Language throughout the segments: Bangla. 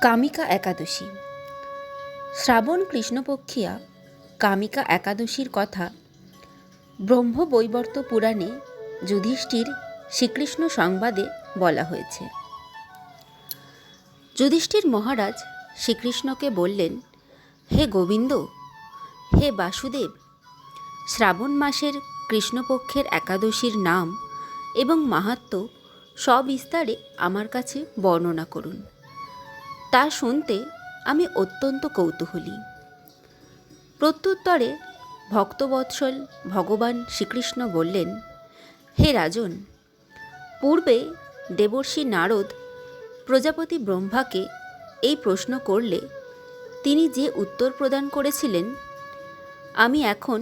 কামিকা একাদশী। শ্রাবণ কৃষ্ণপক্ষিয়া কামিকা একাদশীর কথা ব্রহ্মবৈবর্ত পুরাণে যুধিষ্ঠির শ্রীকৃষ্ণ সংবাদে বলা হয়েছে। যুধিষ্ঠির মহারাজ শ্রীকৃষ্ণকে বললেন, হে গোবিন্দ, হে বাসুদেব, শ্রাবণ মাসের কৃষ্ণপক্ষের একাদশীর নাম এবং মাহাত্ম্য সবিস্তারে আমার কাছে বর্ণনা করুন। তা শুনতে আমি অত্যন্ত কৌতূহলী। প্রত্যুত্তরে ভক্তবৎসল ভগবান শ্রীকৃষ্ণ বললেন, হে রাজন, পূর্বে দেবর্ষি নারদ প্রজাপতি ব্রহ্মাকে এই প্রশ্ন করলে তিনি যে উত্তর প্রদান করেছিলেন, আমি এখন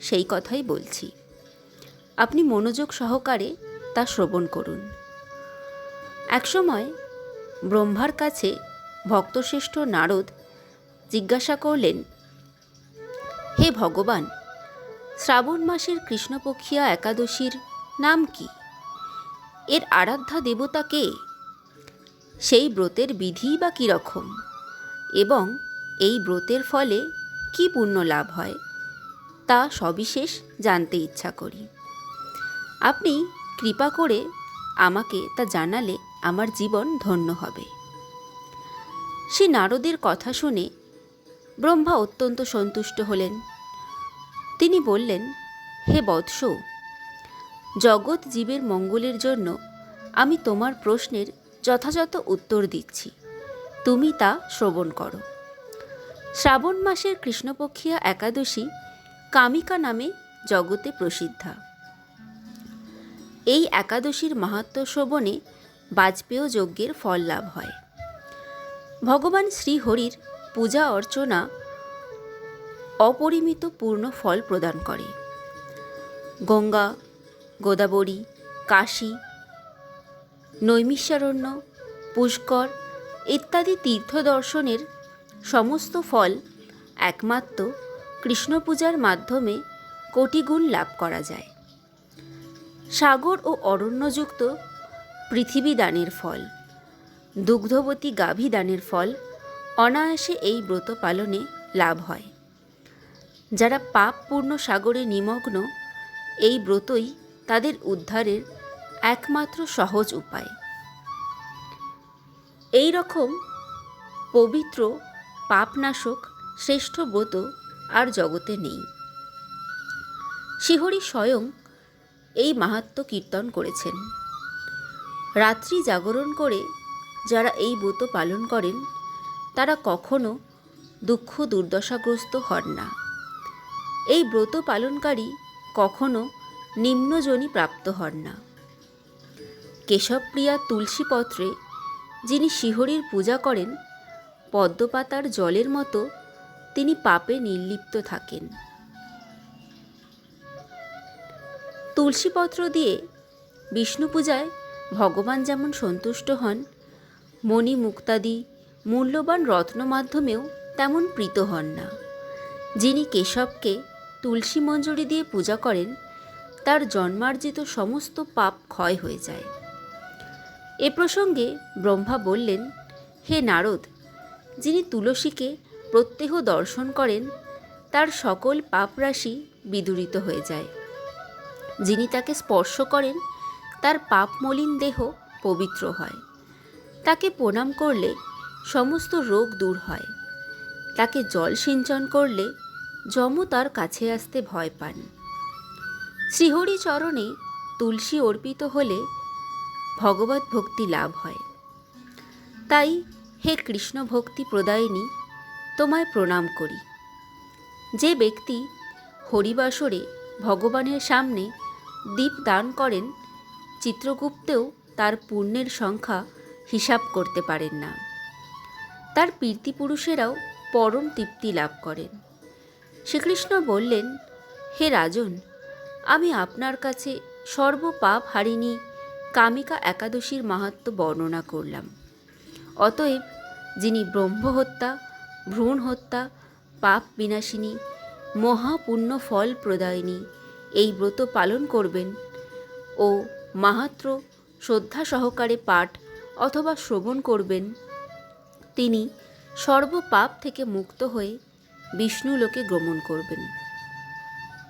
সেই কথাই বলছি। আপনি মনোযোগ সহকারে তা শ্রবণ করুন। একসময় ব্রহ্মার কাছে ভক্তশ্রেষ্ঠ নারদ জিজ্ঞাসা করলেন, হে ভগবান, শ্রাবণ মাসের কৃষ্ণপক্ষিয়া একাদশীর নাম কি? এর আরাধ্যা দেবতা কে? সেই ব্রতের বিধি বা কীরকম? এবং এই ব্রতের ফলে কি পুণ্য লাভ হয়, তা সবিশেষ জানতে ইচ্ছা করি। আপনি কৃপা করে আমাকে তা জানালে আমার জীবন ধন্য হবে। শ্রী নারদের কথা শুনে ব্রহ্মা অত্যন্ত সন্তুষ্ট হলেন। তিনি বললেন, হে বৎস, জগৎ জীবের মঙ্গলের জন্য আমি তোমার প্রশ্নের যথাযথ উত্তর দিচ্ছি, তুমি তা শ্রবণ করো। শ্রাবণ মাসের কৃষ্ণপক্ষিয়া একাদশী কামিকা নামে জগতে প্রসিদ্ধা। এই একাদশীর মাহাত্ম্য শ্রবণে বাজপেয় যজ্ঞের ফল লাভ হয়। ভগবান শ্রীহরির পূজা অর্চনা অপরিমিত পূর্ণ ফল প্রদান করে। গঙ্গা, গোদাবরী, কাশী, নৈমিষারণ্য, পুষ্কর ইত্যাদি তীর্থ দর্শনের সমস্ত ফল একমাত্র কৃষ্ণ পূজার মাধ্যমে কোটিগুণ লাভ করা যায়। সাগর ও অরণ্যযুক্ত পৃথিবী দানের ফল, দুগ্ধবতী গাভী দানের ফল অনায়াসে এই ব্রত পালনে লাভ হয়। যারা পাপপূর্ণ সাগরে নিমগ্ন, এই ব্রতই তাদের উদ্ধারের একমাত্র সহজ উপায়। এই রকম পবিত্র পাপনাশক শ্রেষ্ঠ ব্রত আর জগতে নেই। শ্রীহরি স্বয়ং এই মাহাত্ম্য কীর্তন করেছেন। রাত্রি জাগরণ করে যারা এই ব্রত পালন করেন, তারা কখনো দুঃখ দুর্দশাগ্রস্ত হন না। এই ব্রত পালনকারী কখনো নিম্নজনি প্রাপ্ত হন না। কেশবপ্রিয়া তুলসীপত্রে যিনি শ্রীহরির পূজা করেন, পদ্মপাতার জলের মতো তিনি পাপে নির্লিপ্ত থাকেন। তুলসীপত্র দিয়ে বিষ্ণু পূজায় ভগবান যেমন সন্তুষ্ট হন, মণি মুক্তাদি মূল্যবান রত্ন মাধ্যমেও তেমন প্রীত হন না। যিনি কেশবকে তুলসী মঞ্জরি দিয়ে পূজা করেন, তার জন্মার্জিত সমস্ত পাপ ক্ষয় হয়ে যায়। এ প্রসঙ্গে ব্রহ্মা বললেন, হে নারদ, যিনি তুলসীকে প্রত্যহ দর্শন করেন, তার সকল পাপরাশি বিদূরিত হয়ে যায়। যিনি তাকে স্পর্শ করেন, তার পাপ মলিন দেহ পবিত্র হয়। তাকে প্রণাম করলে সমস্ত রোগ দূর হয়। তাকে জল সিঞ্চন করলে যম তার কাছে আসতে ভয় পান। শ্রীহরি চরণে তুলসী অর্পিত হলে ভগবত ভক্তি লাভ হয়। তাই হে কৃষ্ণ ভক্তি প্রদায়িনী, তোমায় প্রণাম করি। যে ব্যক্তি হরিবাসরে ভগবানের সামনে দীপ দান করেন, চিত্রগুপ্তেও তার পুণ্যের সংখ্যা হিসাব করতে পারেন না। তার পিতৃপুরুষেরাও পরম তৃপ্তি লাভ করেন। শ্রীকৃষ্ণ বললেন, হে রাজন, আমি আপনার কাছে সর্বপাপ হারিণী কামিকা একাদশীর মাহাত্ম্য বর্ণনা করলাম। অতএব যিনি ব্রহ্মহত্যা, ভ্রূণ হত্যা, পাপ বিনাশিনী, মহাপুণ্য ফল প্রদায়িনী এই ব্রত পালন করবেন ও মাহাত্ম্য শ্রদ্ধা সহকারে পাঠ অথবা শ্রবণ করবেন, তিনি সর্বপাপ থেকে মুক্ত হয়ে বিষ্ণু লোকে গমন করবেন।